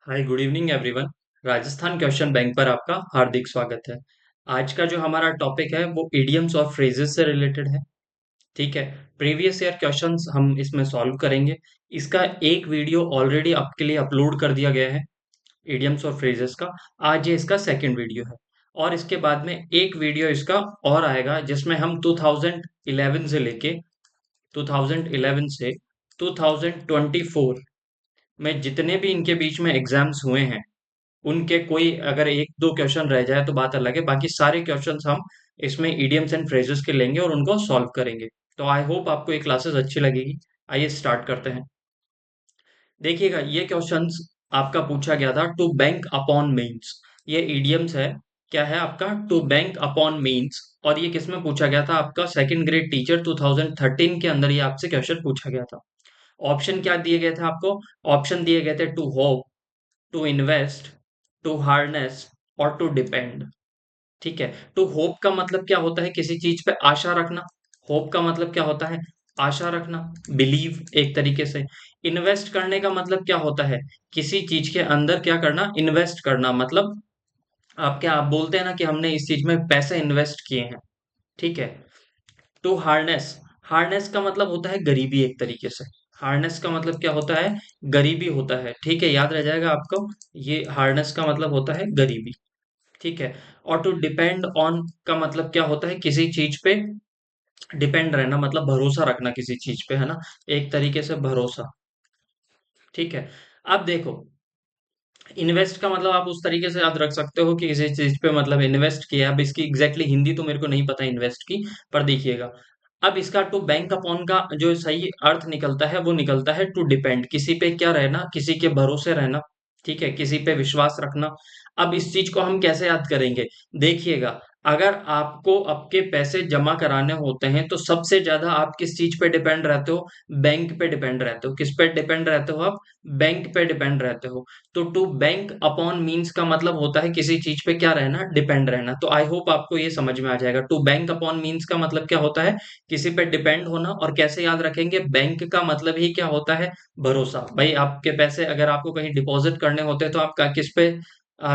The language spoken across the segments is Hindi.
Hi good evening everyone. Rajasthan question bank पर आपका हार्दिक स्वागत है। आज का जो हमारा टॉपिक है वो इडियम्स और फ्रेजेस से रिलेटेड है। ठीक है। प्रीवियस ईयर क्वेश्चंस हम इसमें सॉल्व करेंगे। इसका एक वीडियो ऑलरेडी आपके लिए अपलोड कर दिया गया है इडियम्स और फ्रेजेस का। आज ये इसका सेकंड वीडियो है और इसके बाद में एक वीडियो इसका और आएगा जिसमें हम 2011 से लेके 2011 से 2024 में जितने भी इनके बीच में एग्जाम्स हुए हैं उनके कोई अगर एक दो क्वेश्चन रह जाए तो बात अलग है, बाकी सारे क्वेश्चंस हम इसमें इडियम्स एंड फ्रेजेस के लेंगे और उनको सॉल्व करेंगे। तो आई होप आपको ये क्लासेस अच्छी लगेगी। आइए स्टार्ट करते हैं। देखिएगा, ये क्वेश्चंस आपका पूछा गया था टू बैंक अपॉन मीन्स। ये इडियम्स है। क्या है आपका? To bank upon means. और ये किसमें पूछा गया था? आपका सेकंड ग्रेड टीचर 2013 के अंदर ये आपसे क्वेश्चन पूछा गया था। ऑप्शन क्या दिए गए थे आपको? ऑप्शन दिए गए थे to hope, to invest, to harness और टू डिपेंड। ठीक है। टू होप का मतलब क्या होता है? किसी चीज पे आशा रखना। होप का मतलब क्या होता है? आशा रखना, बिलीव एक तरीके से। इन्वेस्ट करने का मतलब क्या होता है? किसी चीज के अंदर क्या करना? इन्वेस्ट करना। मतलब आप बोलते हैं ना कि हमने इस चीज में पैसे इन्वेस्ट किए हैं। ठीक है। टू हार्नेस, हार्नेस का मतलब होता है गरीबी एक तरीके से। हार्नेस का मतलब क्या होता है? गरीबी होता है। ठीक है, याद रह जाएगा आपको। ये हार्नेस का मतलब होता है गरीबी। ठीक है। और टू डिपेंड ऑन का मतलब क्या होता है? किसी चीज पे डिपेंड रहना, मतलब भरोसा रखना किसी चीज पे, है ना। एक तरीके से भरोसा। ठीक है। अब देखो, इन्वेस्ट का मतलब आप उस तरीके से याद रख सकते हो कि किसी चीज पे मतलब इन्वेस्ट किया। अब इसकी एग्जैक्टली हिंदी तो मेरे को नहीं पता इन्वेस्ट की, पर देखिएगा। अब इसका टू बैंक अपॉन का जो सही अर्थ निकलता है वो निकलता है टू डिपेंड, किसी पे क्या रहना, किसी के भरोसे रहना। ठीक है, किसी पे विश्वास रखना। अब इस चीज को हम कैसे याद करेंगे? देखिएगा, अगर आपको आपके पैसे जमा कराने होते हैं तो सबसे ज्यादा आप किस चीज पे डिपेंड रहते हो? बैंक पे डिपेंड रहते हो। किस पे डिपेंड रहते हो आप? बैंक पे डिपेंड रहते हो। तो टू बैंक अपॉन मीन्स का मतलब होता है किसी चीज पे क्या रहना? डिपेंड रहना। तो आई होप आपको ये समझ में आ जाएगा। टू बैंक अपॉन मीन्स का मतलब क्या होता है? किसी पे डिपेंड होना। और कैसे याद रखेंगे? बैंक का मतलब ही क्या होता है? भरोसा। भाई आपके पैसे अगर आपको कहीं डिपॉजिट करने होते हैं तो आप किस पे आ,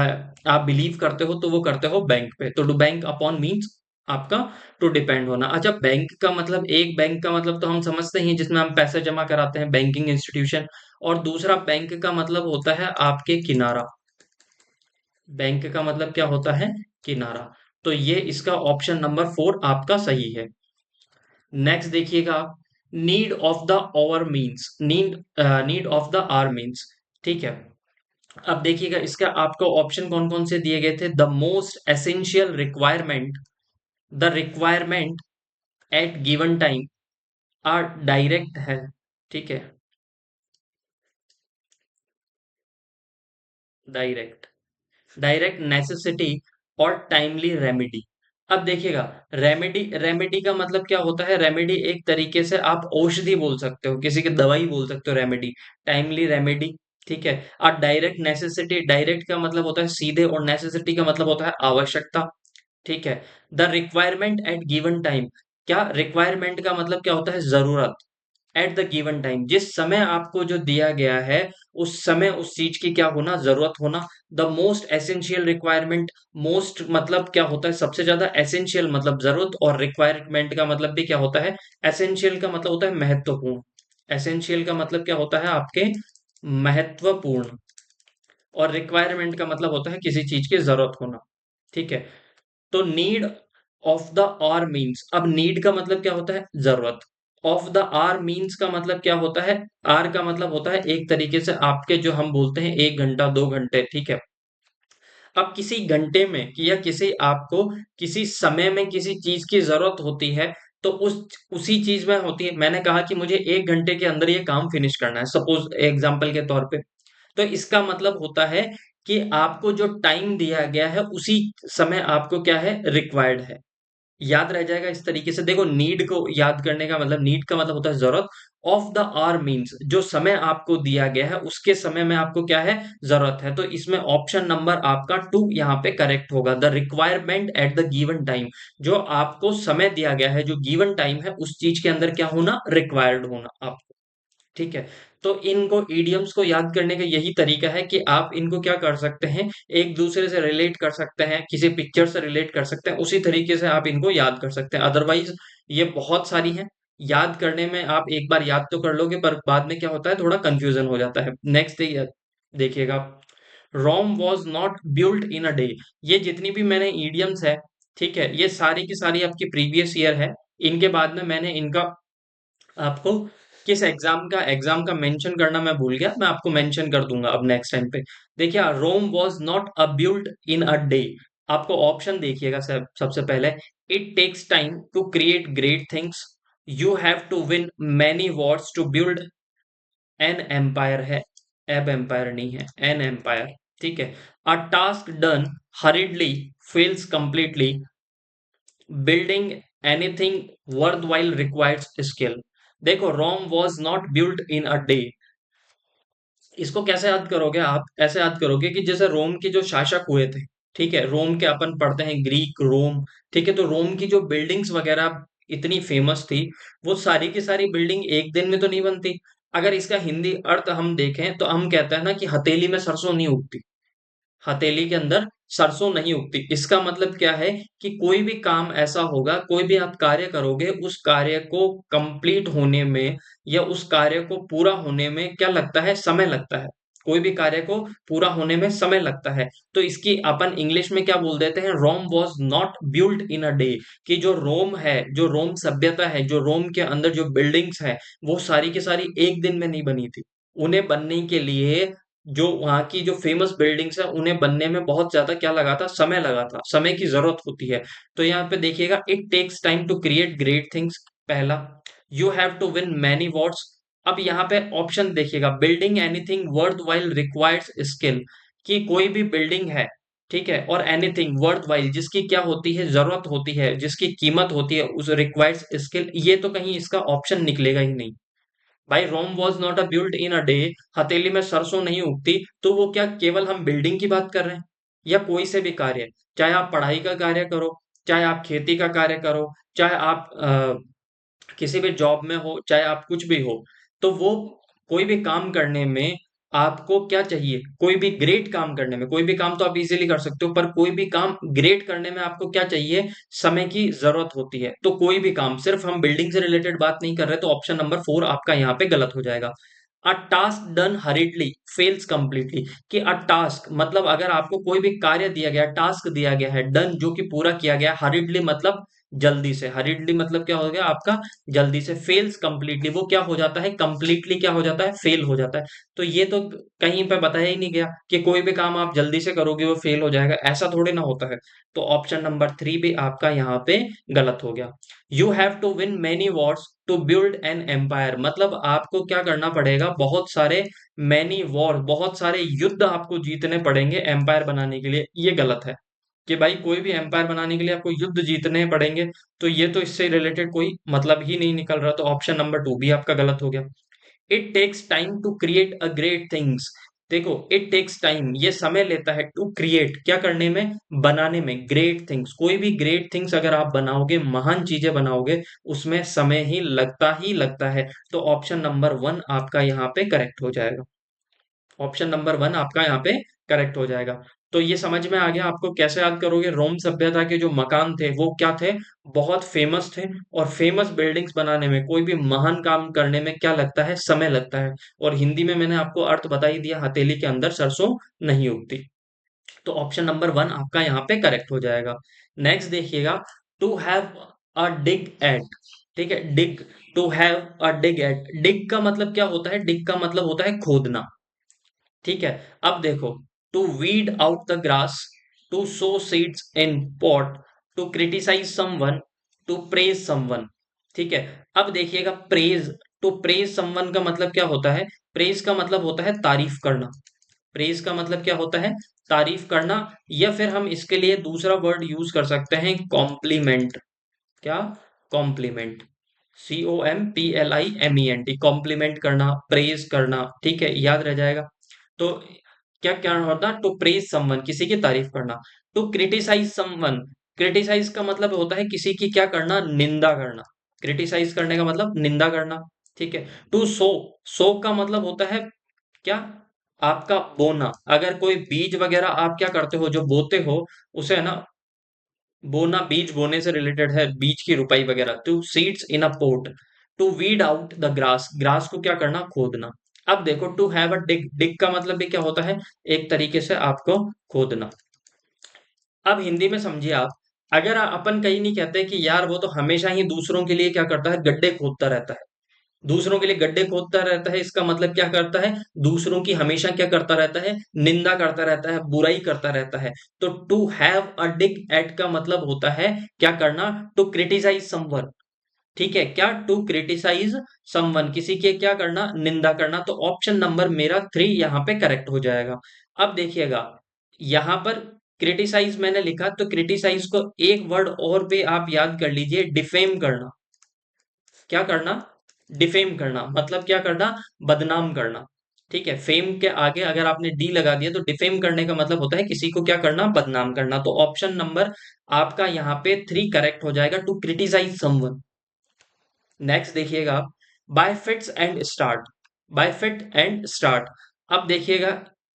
आप बिलीव करते हो? तो वो करते हो बैंक पे। तो टू बैंक अपॉन मीन्स आपका टू डिपेंड होना। अच्छा, बैंक का मतलब, एक बैंक का मतलब तो हम समझते ही हैं जिसमें हम पैसे जमा कराते हैं, बैंकिंग इंस्टीट्यूशन। और दूसरा बैंक का मतलब होता है आपके किनारा। बैंक का मतलब क्या होता है? किनारा। तो ये इसका ऑप्शन नंबर 4 आपका सही है। नेक्स्ट देखिएगा, need of the hour means, need of the hour means. ठीक है। अब देखिएगा, इसका आपको ऑप्शन कौन कौन से दिए गए थे? The most essential requirement, the requirement at given time, are direct है। ठीक है, डायरेक्ट, डायरेक्ट नेसेसिटी और टाइमली रेमेडी। अब देखिएगा, रेमेडी, रेमेडी का मतलब क्या होता है? रेमेडी एक तरीके से आप औषधि बोल सकते हो, किसी की दवाई बोल सकते हो, रेमेडी। Timely remedy. ठीक है। और डायरेक्ट नेसेसिटी, डायरेक्ट का मतलब होता है सीधे और नेसेसिटी का मतलब होता है आवश्यकता। ठीक है। The requirement at given time, क्या रिक्वायरमेंट का मतलब क्या होता है? जरूरत। एट द गिवन टाइम, जिस समय आपको जो दिया गया है उस समय उस चीज की क्या होना? जरूरत होना। The most essential requirement, most मतलब क्या होता है? सबसे ज्यादा। एसेंशियल मतलब जरूरत, और रिक्वायरमेंट का मतलब भी क्या होता है? एसेंशियल का मतलब होता है महत्वपूर्ण। एसेंशियल का मतलब क्या होता है आपके? महत्वपूर्ण। और रिक्वायरमेंट का मतलब होता है किसी चीज की जरूरत होना। ठीक है। तो need of the hour means, अब नीड का मतलब क्या होता है? जरूरत। ऑफ द आर मीन्स का मतलब क्या होता है? आर का मतलब होता है एक तरीके से आपके जो हम बोलते हैं 1 घंटा 2 घंटे। ठीक है। अब किसी घंटे में या किसी आपको किसी समय में किसी चीज की जरूरत होती है तो उसी चीज में होती है। मैंने कहा कि मुझे 1 घंटे के अंदर ये काम फिनिश करना है, सपोज एग्जाम्पल के तौर पे। तो इसका मतलब होता है कि आपको जो टाइम दिया गया है उसी समय आपको क्या है? रिक्वायर्ड है। याद रह जाएगा इस तरीके से। देखो, नीड को याद करने का मतलब, नीड का मतलब होता है जरूरत। ऑफ द आवर मीन्स जो समय आपको दिया गया है उसके समय में आपको क्या है? जरूरत है। तो इसमें ऑप्शन नंबर आपका 2 यहाँ पे करेक्ट होगा। The requirement at the given time, जो आपको समय दिया गया है, जो गिवन टाइम है, उस चीज के अंदर क्या होना? रिक्वायर्ड होना आपको। ठीक है। तो इनको ईडियम्स को याद करने का यही तरीका है कि आप इनको क्या कर सकते हैं, एक दूसरे से रिलेट कर सकते हैं, किसी पिक्चर से रिलेट कर सकते हैं, उसी तरीके से आप इनको याद कर सकते हैं। अदरवाइज ये बहुत सारी हैं, याद करने में आप एक बार याद तो कर लोगे पर बाद में क्या होता है, थोड़ा कंफ्यूजन हो जाता है। नेक्स्ट देखिएगा, Rome was not built in a day. ये जितनी भी मैंने ईडियम्स है, ठीक है, ये सारी की सारी आपकी प्रीवियस ईयर है। इनके बाद में मैंने इनका आपको किस एग्जाम का मेंशन करना मैं भूल गया, मैं आपको मेंशन कर दूंगा अब नेक्स्ट टाइम पे। देखिए, Rome was not a build in a day. आपको ऑप्शन देखिएगा, सबसे पहले, it takes time to create great things, you have to win many wars to build an empire है, एब एम्पायर नहीं है, एन एम्पायर। ठीक है। A task done hardly fails completely, building anything worth while requires skill. देखो, Rome was not built in a day, इसको कैसे याद करोगे आप, ऐसे याद करोगे कि जैसे रोम के जो शासक हुए थे, ठीक है, रोम के अपन पढ़ते हैं ग्रीक रोम, ठीक है, तो रोम की जो बिल्डिंग्स वगैरह इतनी फेमस थी, वो सारी की सारी बिल्डिंग एक दिन में तो नहीं बनती। अगर इसका हिंदी अर्थ हम देखें तो हम कहते हैं ना कि हथेली में सरसों नहीं उगती, हथेली के अंदर सरसों नहीं उगती। इसका मतलब क्या है कि कोई भी काम ऐसा होगा, कोई भी आप कार्य करोगे, उस कार्य को कंप्लीट होने में या उस कार्य को पूरा होने में क्या लगता है, समय लगता है। कोई भी कार्य को पूरा होने में समय लगता है। तो इसकी अपन इंग्लिश में क्या बोल देते हैं, Rome was not built in a day. कि जो रोम है, जो रोम सभ्यता है, जो रोम के अंदर जो बिल्डिंग्स है, वो सारी की सारी एक दिन में नहीं बनी थी। उन्हें बनने के लिए, जो वहाँ की जो फेमस बिल्डिंग्स है, उन्हें बनने में बहुत ज्यादा क्या लगा था, समय लगा था, समय की जरूरत होती है। तो यहाँ पे देखिएगा, it takes time to create great things, पहला। You have to win many wars. अब यहाँ पे ऑप्शन देखिएगा, building anything worth while requires skill. कि कोई भी बिल्डिंग है, ठीक है, और एनीथिंग वर्थ वाइल, जिसकी क्या होती है, जरूरत होती है, जिसकी कीमत होती है, उस रिक्वायर्स स्किल, ये तो कहीं इसका ऑप्शन निकलेगा ही नहीं। भाई, Rome was not a built in a day, हथेली में सरसों नहीं उगती, तो वो क्या केवल हम बिल्डिंग की बात कर रहे हैं, या कोई से भी कार्य, चाहे आप पढ़ाई का कार्य करो, चाहे आप खेती का कार्य करो, चाहे आप किसी भी जॉब में हो, चाहे आप कुछ भी हो, तो वो कोई भी काम करने में आपको क्या चाहिए, कोई भी ग्रेट काम करने में, कोई भी काम तो आप इजीली कर सकते हो, पर कोई भी काम ग्रेट करने में आपको क्या चाहिए, समय की जरूरत होती है। तो कोई भी काम, सिर्फ हम बिल्डिंग से रिलेटेड बात नहीं कर रहे, तो ऑप्शन नंबर 4 आपका यहाँ पे गलत हो जाएगा। अ task done hardly fails completely. कि अ टास्क मतलब अगर आपको कोई भी कार्य दिया गया, टास्क दिया गया है, डन जो कि पूरा किया गया, हरिडली मतलब जल्दी से, हरिडली मतलब क्या हो गया आपका, जल्दी से, फेल्स कंप्लीटली वो क्या हो जाता है, कंप्लीटली क्या हो जाता है, फेल हो जाता है। तो ये तो कहीं पे बताया ही नहीं गया कि कोई भी काम आप जल्दी से करोगे वो फेल हो जाएगा, ऐसा थोड़ी ना होता है। तो ऑप्शन नंबर 3 भी आपका यहाँ पे गलत हो गया। You have to win many wars to build an empire, मतलब आपको क्या करना पड़ेगा, बहुत सारे मैनी वॉर, बहुत सारे युद्ध आपको जीतने पड़ेंगे एम्पायर बनाने के लिए, ये गलत है। कि भाई कोई भी एम्पायर बनाने के लिए आपको युद्ध जीतने पड़ेंगे, तो ये तो इससे रिलेटेड कोई मतलब ही नहीं निकल रहा, तो ऑप्शन नंबर 2 भी आपका गलत हो गया। It takes time to create a great things. देखो, इट टेक्स टाइम, ये समय लेता है, टू क्रिएट क्या करने में, बनाने में, ग्रेट थिंग्स, कोई भी ग्रेट थिंग्स अगर आप बनाओगे, महान चीजें बनाओगे, उसमें समय ही लगता है। तो ऑप्शन नंबर 1 आपका यहाँ पे करेक्ट हो जाएगा। ऑप्शन नंबर 1 आपका यहाँ पे करेक्ट हो जाएगा। तो ये समझ में आ गया आपको कैसे याद करोगे। रोम सभ्यता के जो मकान थे वो क्या थे, बहुत फेमस थे, और फेमस बिल्डिंग्स बनाने में, कोई भी महान काम करने में क्या लगता है, समय लगता है। और हिंदी में मैंने आपको अर्थ बता ही दिया, हथेली के अंदर सरसों नहीं उगती। तो ऑप्शन नंबर 1 आपका यहाँ पे करेक्ट हो जाएगा। नेक्स्ट देखिएगा, to have a dig at. ठीक है, dig, to have a dig at, dig का मतलब क्या होता है, डिग का मतलब होता है खोदना। ठीक है। अब देखो, to weed out the grass, to sow seeds in pot, to criticize someone, to praise someone. ठीक है। अब देखिएगा, प्रेज, टू प्रेज समवन का मतलब क्या होता है, प्रेज का मतलब होता है तारीफ करना। प्रेज का मतलब क्या होता है, तारीफ करना। या फिर हम इसके लिए दूसरा वर्ड यूज कर सकते हैं, कॉम्प्लीमेंट। क्या, कॉम्प्लीमेंट, COMPLIMENT, कॉम्प्लीमेंट करना, प्रेज करना। ठीक है, याद रह जाएगा। तो क्या क्या होता, टू प्रेज समवन, किसी की तारीफ करना। टू क्रिटिसाइज समवन, क्रिटिसाइज का मतलब होता है किसी की क्या करना, निंदा करना। क्रिटिसाइज करने का मतलब निंदा करना। ठीक है। टू सो, सो का मतलब होता है क्या, आपका बोना। अगर कोई बीज वगैरह आप क्या करते हो, जो बोते हो, उसे है ना, बोना बीज बोने से रिलेटेड है, बीज की रुपाई वगैरह। To seeds in a pot, to weed out the grass, grass को क्या करना, खोदना। अब देखो, टू हैव अ डिग, डिग का मतलब भी क्या होता है, एक तरीके से आपको खोदना। अब हिंदी में समझिए आप, अगर अपन कहीं नहीं कहते कि यार वो तो हमेशा ही दूसरों के लिए क्या करता है, गड्ढे खोदता रहता है, दूसरों के लिए गड्ढे खोदता रहता है, इसका मतलब क्या करता है, दूसरों की हमेशा क्या करता रहता है, निंदा करता रहता है, बुराई करता रहता है। तो to have a dig at का मतलब होता है क्या करना, टू क्रिटिसाइज समवन। ठीक है, क्या, टू क्रिटिसाइज समवन, किसी के क्या करना, निंदा करना। तो ऑप्शन नंबर मेरा 3 यहाँ पे करेक्ट हो जाएगा। अब देखिएगा, यहां पर क्रिटिसाइज मैंने लिखा, तो क्रिटिसाइज को एक वर्ड और पे आप याद कर लीजिए, डिफेम करना। क्या करना, डिफेम करना, मतलब क्या करना, बदनाम करना। ठीक है, फेम के आगे अगर आपने डी लगा दिया तो डिफेम करने का मतलब होता है किसी को क्या करना, बदनाम करना। तो ऑप्शन नंबर आपका यहाँ पे 3 करेक्ट हो जाएगा, टू क्रिटिसाइज समवन। नेक्स्ट देखिएगा आप, by fits and start, by fit and start. अब देखिएगा,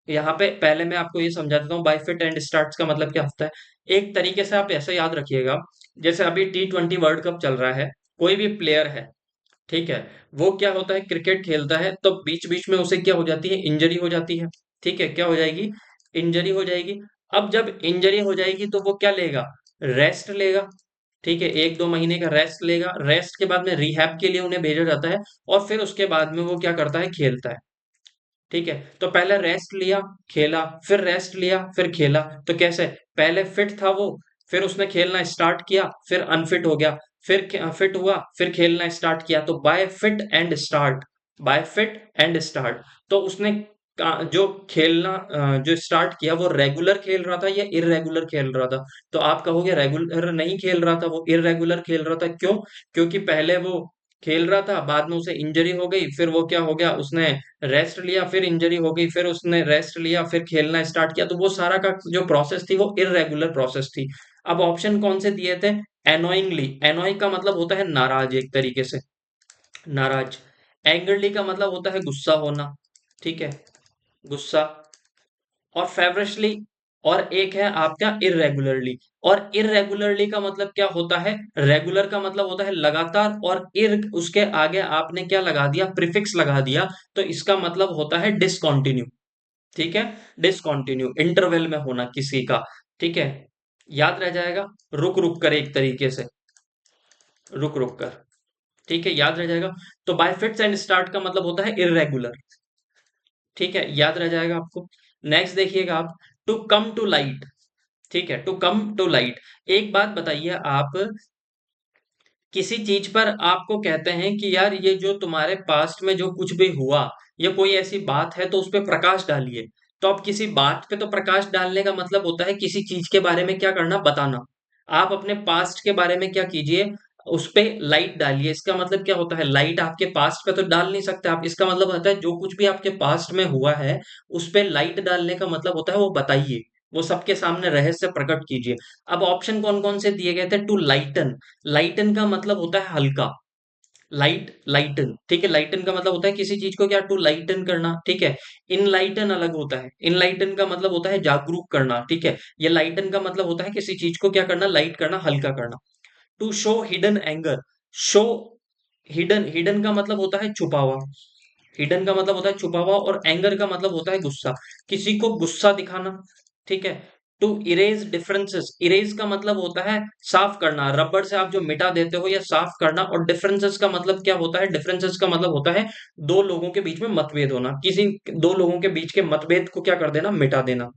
यहाँ पे पहले मैं आपको ये समझा देता हूँ, बाय फिट एंड स्टार्ट का मतलब क्या होता है। एक तरीके से आप ऐसे याद रखिएगा, जैसे अभी T20 वर्ल्ड कप चल रहा है, कोई भी प्लेयर है, ठीक है, वो क्या होता है, क्रिकेट खेलता है, तो बीच बीच में उसे क्या हो जाती है, इंजरी हो जाती है। ठीक है, क्या हो जाएगी, इंजरी हो जाएगी। अब जब इंजरी हो जाएगी तो वो क्या लेगा, रेस्ट लेगा। ठीक है, 1-2 महीने का रेस्ट लेगा, रेस्ट के बाद में रिहैब के लिए उन्हें भेजा जाता है, और फिर उसके बाद में वो क्या करता है, खेलता है। ठीक है, तो पहले रेस्ट लिया, खेला, फिर रेस्ट लिया, फिर खेला। तो कैसे, पहले फिट था वो, फिर उसने खेलना स्टार्ट किया, फिर अनफिट हो गया, फिर फिट हुआ, फिर खेलना स्टार्ट किया। तो by fit and start, by fit and start. तो उसने जो खेलना जो स्टार्ट किया, वो रेगुलर खेल रहा था या इरेगुलर खेल रहा था। तो आप कहोगे रेगुलर नहीं खेल रहा था, वो इरेगुलर खेल रहा था। क्यों, क्योंकि पहले वो खेल रहा था, बाद में उसे इंजरी हो गई, फिर वो क्या हो गया, उसने रेस्ट लिया, फिर इंजरी हो गई, फिर उसने रेस्ट लिया, फिर खेलना स्टार्ट किया। तो वो सारा का जो प्रोसेस थी वो इरेगुलर प्रोसेस थी। अब ऑप्शन कौन से दिए थे, एनोइंगली, एनोइंग का मतलब होता है नाराज, एक तरीके से नाराज। एंग्रली का मतलब होता है गुस्सा होना। ठीक है, गुस्सा। और फेवरिशली, और एक है आपका इरेगुलरली। और इरेगुलरली का मतलब क्या होता है, रेगुलर का मतलब होता है लगातार, और इर उसके आगे आपने क्या लगा दिया, प्रीफिक्स लगा दिया, तो इसका मतलब होता है डिसकंटिन्यू। ठीक है, डिसकंटिन्यू, इंटरवल में होना किसी का। ठीक है, याद रह जाएगा, रुक रुक कर, एक तरीके से रुक रुक कर। ठीक है, याद रह जाएगा। तो बाय फिट्स एंड स्टार्ट का मतलब होता है इरेगुलर। ठीक है, याद रह जाएगा आपको। नेक्स्ट देखिएगा आप, टू कम टू लाइट। ठीक है, टू कम टू लाइट। एक बात बताइए आप, किसी चीज पर आपको कहते हैं कि यार ये जो तुम्हारे पास्ट में जो कुछ भी हुआ, या कोई ऐसी बात है, तो उस पर प्रकाश डालिए। तो अब किसी बात पे तो प्रकाश डालने का मतलब होता है किसी चीज के बारे में क्या करना, बताना। आप अपने पास्ट के बारे में क्या कीजिए, उस पे लाइट डालिए। इसका मतलब क्या होता है, लाइट आपके पास्ट पे तो डाल नहीं सकते आप, इसका मतलब होता है जो कुछ भी आपके पास्ट में हुआ है, उस पे लाइट डालने का मतलब होता है वो बताइए, वो सबके सामने रहस्य प्रकट कीजिए। अब ऑप्शन कौन कौन से दिए गए थे, टू लाइटन, लाइटन का मतलब होता है हल्का, लाइट, लाइटन। ठीक है, लाइटन का मतलब होता है किसी चीज को क्या, टू लाइटन करना। ठीक है, इनलाइटन अलग होता है, इनलाइटन का मतलब होता है जागरूक करना। ठीक है, ये लाइटन का मतलब होता है किसी चीज को क्या करना, लाइट करना, हल्का करना। To show hidden anger, show hidden, hidden का मतलब होता है छुपा हुआ, हिडन का मतलब होता है छुपा हुआ, और एंगर का मतलब होता है गुस्सा, किसी को गुस्सा दिखाना। ठीक है, टू इरेज डिफरेंसेस, इरेज का मतलब होता है साफ करना, रबड़ से आप जो मिटा देते हो या साफ करना। और डिफरेंसेस का मतलब क्या होता है, डिफरेंसेस का मतलब होता है दो लोगों के बीच में मतभेद होना, किसी दो लोगों के बीच के मतभेद को क्या कर देना, मिटा देना।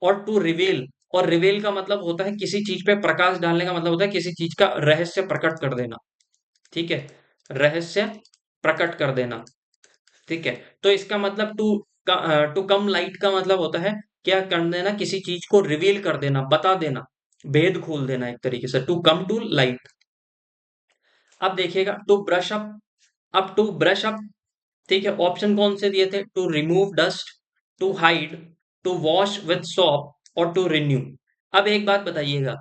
और टू रिवील, और रिवील का मतलब होता है किसी चीज पे प्रकाश डालने का मतलब होता है किसी चीज का रहस्य प्रकट कर देना। ठीक है, रहस्य प्रकट कर देना। ठीक है, तो इसका मतलब टू कम लाइट का मतलब होता है क्या कर देना, किसी चीज को रिवील कर देना, बता देना, भेद खोल देना, एक तरीके से टू कम टू लाइट। अब देखिएगा, टू ब्रश अप, अब टू ब्रश अप। ठीक है, ऑप्शन कौन से दिए थे, to remove dust, to hide, to wash with soap, और टू रिन्यू। अब एक बात बताइएगा,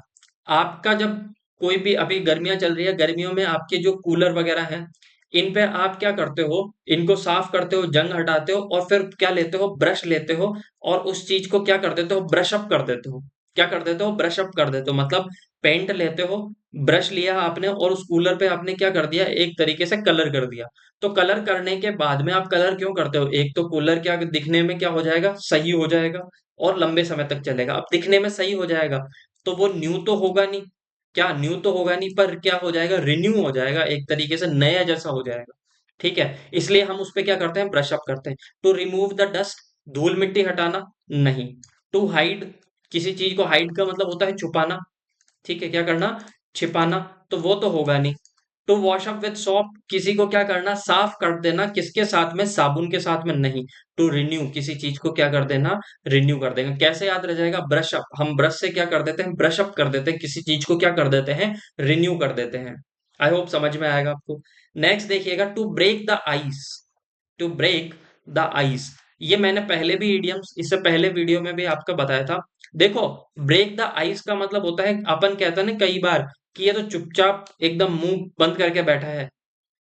आपका जब कोई भी, अभी गर्मियां चल रही है, गर्मियों में आपके जो कूलर वगैरह हैं, इन पे आप क्या करते हो, इनको साफ करते हो, जंग हटाते हो और फिर क्या लेते हो, ब्रश लेते हो और उस चीज को क्या कर देते हो, ब्रश अप कर देते हो। क्या कर देते हो, ब्रश अप कर देते हो, मतलब पेंट लेते हो, ब्रश लिया आपने और उस कूलर पे आपने क्या कर दिया, एक तरीके से कलर कर दिया। तो कलर करने के बाद में आप कलर क्यों करते हो, एक तो कूलर क्या दिखने में क्या हो जाएगा, सही हो जाएगा और लंबे समय तक चलेगा। अब दिखने में सही हो जाएगा तो वो न्यू तो होगा नहीं, क्या न्यू तो होगा नहीं, पर क्या हो जाएगा, रिन्यू हो जाएगा, एक तरीके से नया जैसा हो जाएगा। ठीक है, इसलिए हम उस पे क्या करते हैं, ब्रश अप करते हैं। टू रिमूव द डस्ट, धूल मिट्टी हटाना, नहीं। टू हाइड, किसी चीज को हाइड का मतलब होता है छुपाना, ठीक है, क्या करना, छिपाना, तो वो तो होगा नहीं। To wash up with soap, किसी को क्या करना, साफ कर देना, किसके साथ में, साबुन के साथ में, नहीं। टू रिन्यू, किसी चीज को क्या कर देना, रिन्यू कर देंगे। कैसे याद रह जाएगा, ब्रश अप, हम ब्रश से क्या कर देते हैं, ब्रश अप कर देते हैं, किसी चीज को क्या कर देते हैं, रिन्यू कर देते हैं। आई होप समझ में आएगा आपको। नेक्स्ट देखिएगा, to break the ice, to break the ice, ये मैंने पहले भी इडियम्स, इससे पहले वीडियो में भी आपको बताया था। देखो, ब्रेक द आइस का मतलब होता है, अपन कहते हैं ना कई बार कि ये तो चुपचाप एकदम मुंह बंद करके बैठा है,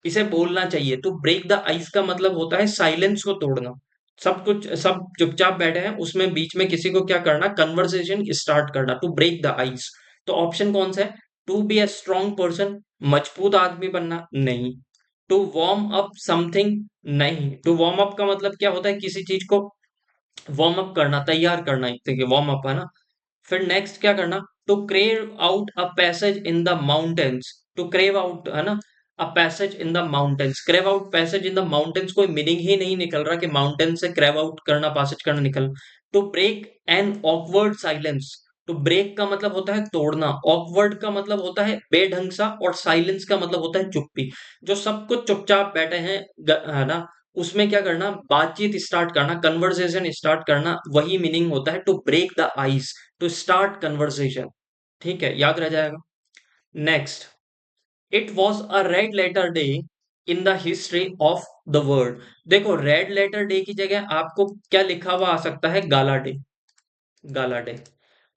इसे बोलना चाहिए। टू ब्रेक द आइस का मतलब होता है साइलेंस को तोड़ना, सब कुछ, सब चुपचाप बैठे हैं, उसमें बीच में किसी को क्या करना, कन्वर्सेशन स्टार्ट करना, टू ब्रेक द आइस। तो ऑप्शन कौन सा है, to be a strong person, मजबूत आदमी बनना, नहीं। टू वार्म अप समथिंग, नहीं। टू वार्म अप का मतलब क्या होता है, किसी चीज को वार्म अप करना, तैयार करना, एक तरीके वार्म अप है ना। फिर नेक्स्ट क्या करना, to crave out a passage in the mountains, to crave out है ना, a passage in the mountains, crave out passage in the mountains, कोई मीनिंग ही नहीं निकल रहा कि माउंटेन से क्रेव आउट करना, पैसेज करना निकल। To break an awkward silence, तो ब्रेक का मतलब होता है तोड़ना, ऑकवर्ड का मतलब होता है बेढंग सा, और साइलेंस का मतलब होता है चुप्पी। जो सब कुछ चुपचाप बैठे हैं, है ना, उसमें क्या करना, बातचीत स्टार्ट करना, कन्वर्सेशन स्टार्ट करना, वही मीनिंग होता है to break the ice, to start conversation. ठीक है, याद रह जाएगा। Next, it was a red letter day in the history of the world. देखो, रेड लेटर डे की जगह आपको क्या लिखा हुआ आ सकता है, गाला डे, गाला डे।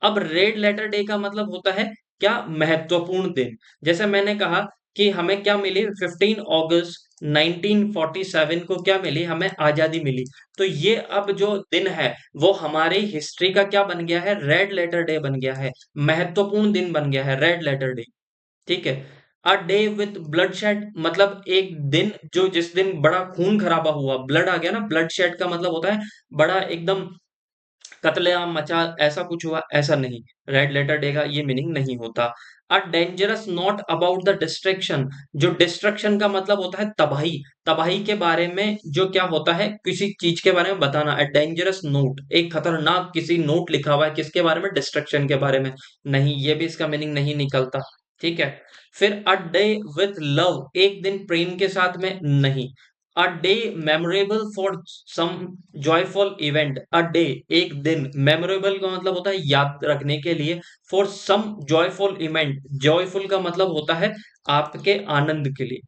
अब रेड लेटर डे का मतलब होता है क्या, महत्वपूर्ण दिन। जैसे मैंने कहा कि हमें क्या मिली, 15 अगस्त 1947 को क्या मिली, हमें आजादी मिली। तो ये अब जो दिन है वो हमारी हिस्ट्री का क्या बन गया है, रेड लेटर डे बन गया है, महत्वपूर्ण दिन बन गया है रेड लेटर डे। ठीक है। A day with blood shed, मतलब एक दिन जो, जिस दिन बड़ा खून खराबा हुआ, ब्लड आ गया ना, ब्लड शेड का मतलब होता है बड़ा एकदम कत्लेआम मचा, ऐसा कुछ हुआ, ऐसा नहीं। रेड लेटर डे का ये मीनिंग नहीं होता। A dangerous not about the destruction, जो डिस्ट्रक्शन का मतलब होता है तबाही, तबाही के बारे में जो क्या होता है, किसी चीज के बारे में बताना। अ डेंजरस नोट, एक खतरनाक किसी नोट लिखा हुआ है, किसके बारे में, डिस्ट्रक्शन के बारे में, नहीं, ये भी इसका मीनिंग नहीं निकलता। ठीक है। फिर अ डे विथ लव, एक दिन प्रेम के साथ में, नहीं। A day memorable for some joyful event, a day, एक दिन, मेमोरेबल का मतलब होता है याद रखने के लिए, for some joyful event, joyful का मतलब होता है आपके आनंद के लिए।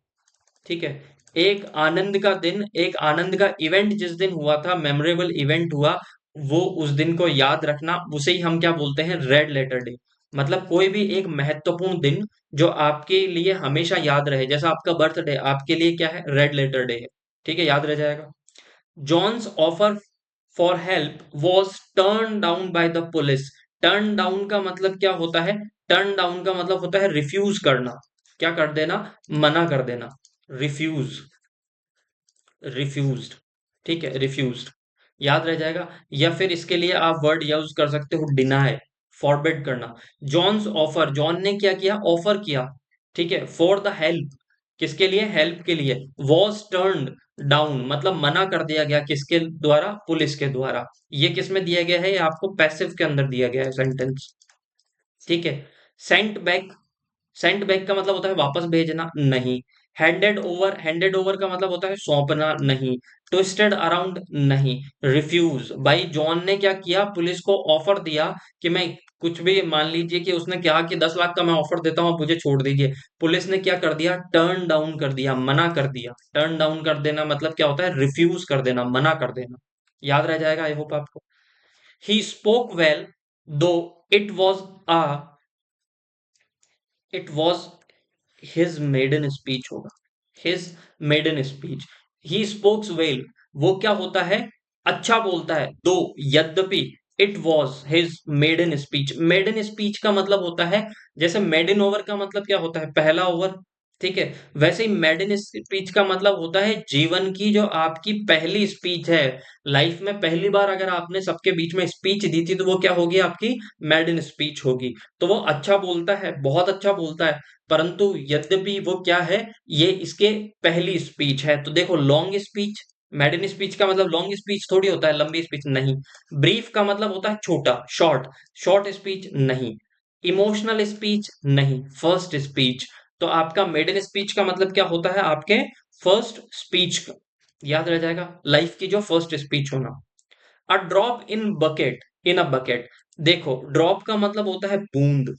ठीक है, एक आनंद का दिन, एक आनंद का इवेंट जिस दिन हुआ था, मेमोरेबल इवेंट हुआ, वो उस दिन को याद रखना, उसे ही हम क्या बोलते हैं, रेड लेटर डे। मतलब कोई भी एक महत्वपूर्ण दिन जो आपके लिए हमेशा याद रहे, जैसा आपका बर्थडे आपके लिए क्या है, रेड लेटर डे है। ठीक है, याद रह जाएगा। John's offer for help was turn down by the police, turn down का मतलब क्या होता है, टर्न डाउन का मतलब होता है रिफ्यूज करना, क्या कर देना, मना कर देना, रिफ्यूज, रिफ्यूज्ड। ठीक है, रिफ्यूज्ड, याद रह जाएगा। या फिर इसके लिए आप वर्ड यूज कर सकते हो, डिनाई, फॉरबिड करना। जॉन्स ऑफर, जॉन ने क्या किया, ऑफर किया, ठीक है, फॉर द हेल्प, किसके लिए, हेल्प के लिए। वॉज टर्न्ड डाउन, मतलब मना कर दिया गया, किसके द्वारा, पुलिस के द्वारा। ये किस में दिया गया है, ये आपको पैसिव के अंदर दिया गया है सेंटेंस। ठीक है। सेंट बैक, सेंट बैक का मतलब होता है वापस भेजना, नहीं। हैंडेड ओवर का मतलब होता है सौंपना, नहीं। ट्विस्टेड अराउंड, नहीं। रिफ्यूज, भाई जॉन ने क्या किया, पुलिस को ऑफर दिया कि मैं कुछ भी, मान लीजिए कि उसने कहा कि 10 लाख का मैं ऑफर देता हूं, आप मुझे छोड़ दीजिए। पुलिस ने क्या कर दिया, टर्न डाउन कर दिया, मना कर दिया। टर्न डाउन कर देना मतलब क्या होता है, रिफ्यूज कर देना, मना कर देना। याद रह जाएगा, आई होप आपको। He spoke well though it was a, it was his maiden speech होगा, his maiden speech, he spokes well, वो क्या होता है, अच्छा बोलता है, दो, यद्यपि, it was his maiden speech, maiden speech का मतलब होता है, जैसे मेडन ओवर का मतलब क्या होता है, पहला ओवर, ठीक है, वैसे ही मेडन स्पीच का मतलब होता है जीवन की जो आपकी पहली स्पीच है, लाइफ में पहली बार अगर आपने सबके बीच में स्पीच दी थी तो वो क्या होगी, आपकी मेडन स्पीच होगी। तो वो अच्छा बोलता है, बहुत अच्छा बोलता है, परंतु यद्यपि वो क्या है, ये इसके पहली स्पीच है। तो देखो, लॉन्ग स्पीच, मेडन स्पीच का मतलब लॉन्ग स्पीच थोड़ी होता है, लंबी स्पीच नहीं। ब्रीफ का मतलब होता है छोटा, शॉर्ट, शॉर्ट स्पीच नहीं। इमोशनल स्पीच नहीं, फर्स्ट स्पीच। तो आपका मेडन स्पीच का मतलब क्या होता है, आपके फर्स्ट स्पीच का, याद रह जाएगा, लाइफ की जो फर्स्ट स्पीच होना। A drop in bucket, in a bucket, देखो ड्रॉप का मतलब होता है बूंद,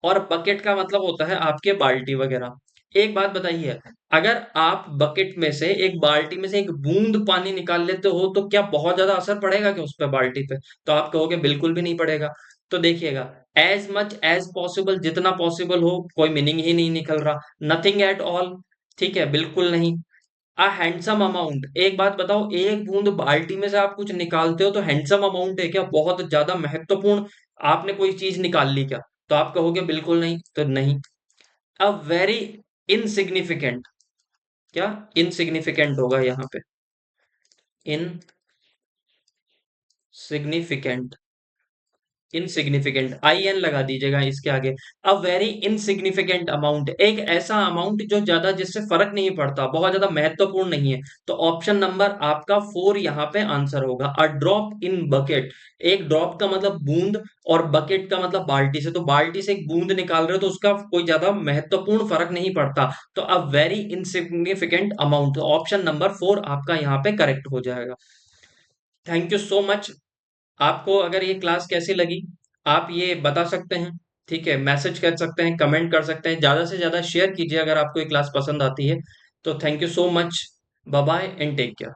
और बकेट का मतलब होता है आपके बाल्टी वगैरह। एक बात बताइए, अगर आप बकेट में से, एक बाल्टी में से एक बूंद पानी निकाल लेते हो तो क्या बहुत ज्यादा असर पड़ेगा क्या उस पे, बाल्टी पे? तो आप कहोगे बिल्कुल भी नहीं पड़ेगा। तो देखिएगा, एज मच एज पॉसिबल, जितना पॉसिबल हो, कोई मीनिंग ही नहीं निकल रहा, नथिंग एट ऑल, ठीक है, बिल्कुल नहीं। अ हैंडसम अमाउंट, एक बात बताओ, एक बूंद बाल्टी में से आप कुछ निकालते हो तो हैंडसम अमाउंट है क्या, बहुत ज्यादा महत्वपूर्ण आपने कोई चीज निकाल ली क्या? तो आप कहोगे बिल्कुल नहीं, तो नहीं। अ वेरी इनसिग्निफिकेंट, क्या इनसिग्निफिकेंट होगा यहाँ पे, इनसिग्निफिकेंट, इनसिग्निफिकेंट, आई एन लगा दीजिएगा इसके आगे। अ वेरी इनसिग्निफिकेंट अमाउंट, एक ऐसा अमाउंट जो ज्यादा, जिससे फर्क नहीं पड़ता, बहुत ज्यादा महत्वपूर्ण नहीं है। तो ऑप्शन नंबर आपका 4 यहाँ पे आंसर होगा। अ ड्रॉप इन बकेट, एक ड्रॉप का मतलब बूंद, और बकेट का मतलब बाल्टी से, तो बाल्टी से एक बूंद निकाल रहे हो तो उसका कोई ज्यादा महत्वपूर्ण फर्क नहीं पड़ता। तो a very insignificant amount, option number 4 आपका यहाँ पे करेक्ट हो जाएगा। Thank you so much. आपको अगर ये क्लास कैसी लगी, आप ये बता सकते हैं, ठीक है, मैसेज कर सकते हैं, कमेंट कर सकते हैं, ज़्यादा से ज़्यादा शेयर कीजिए अगर आपको ये क्लास पसंद आती है। तो thank you so much, bye bye and take care.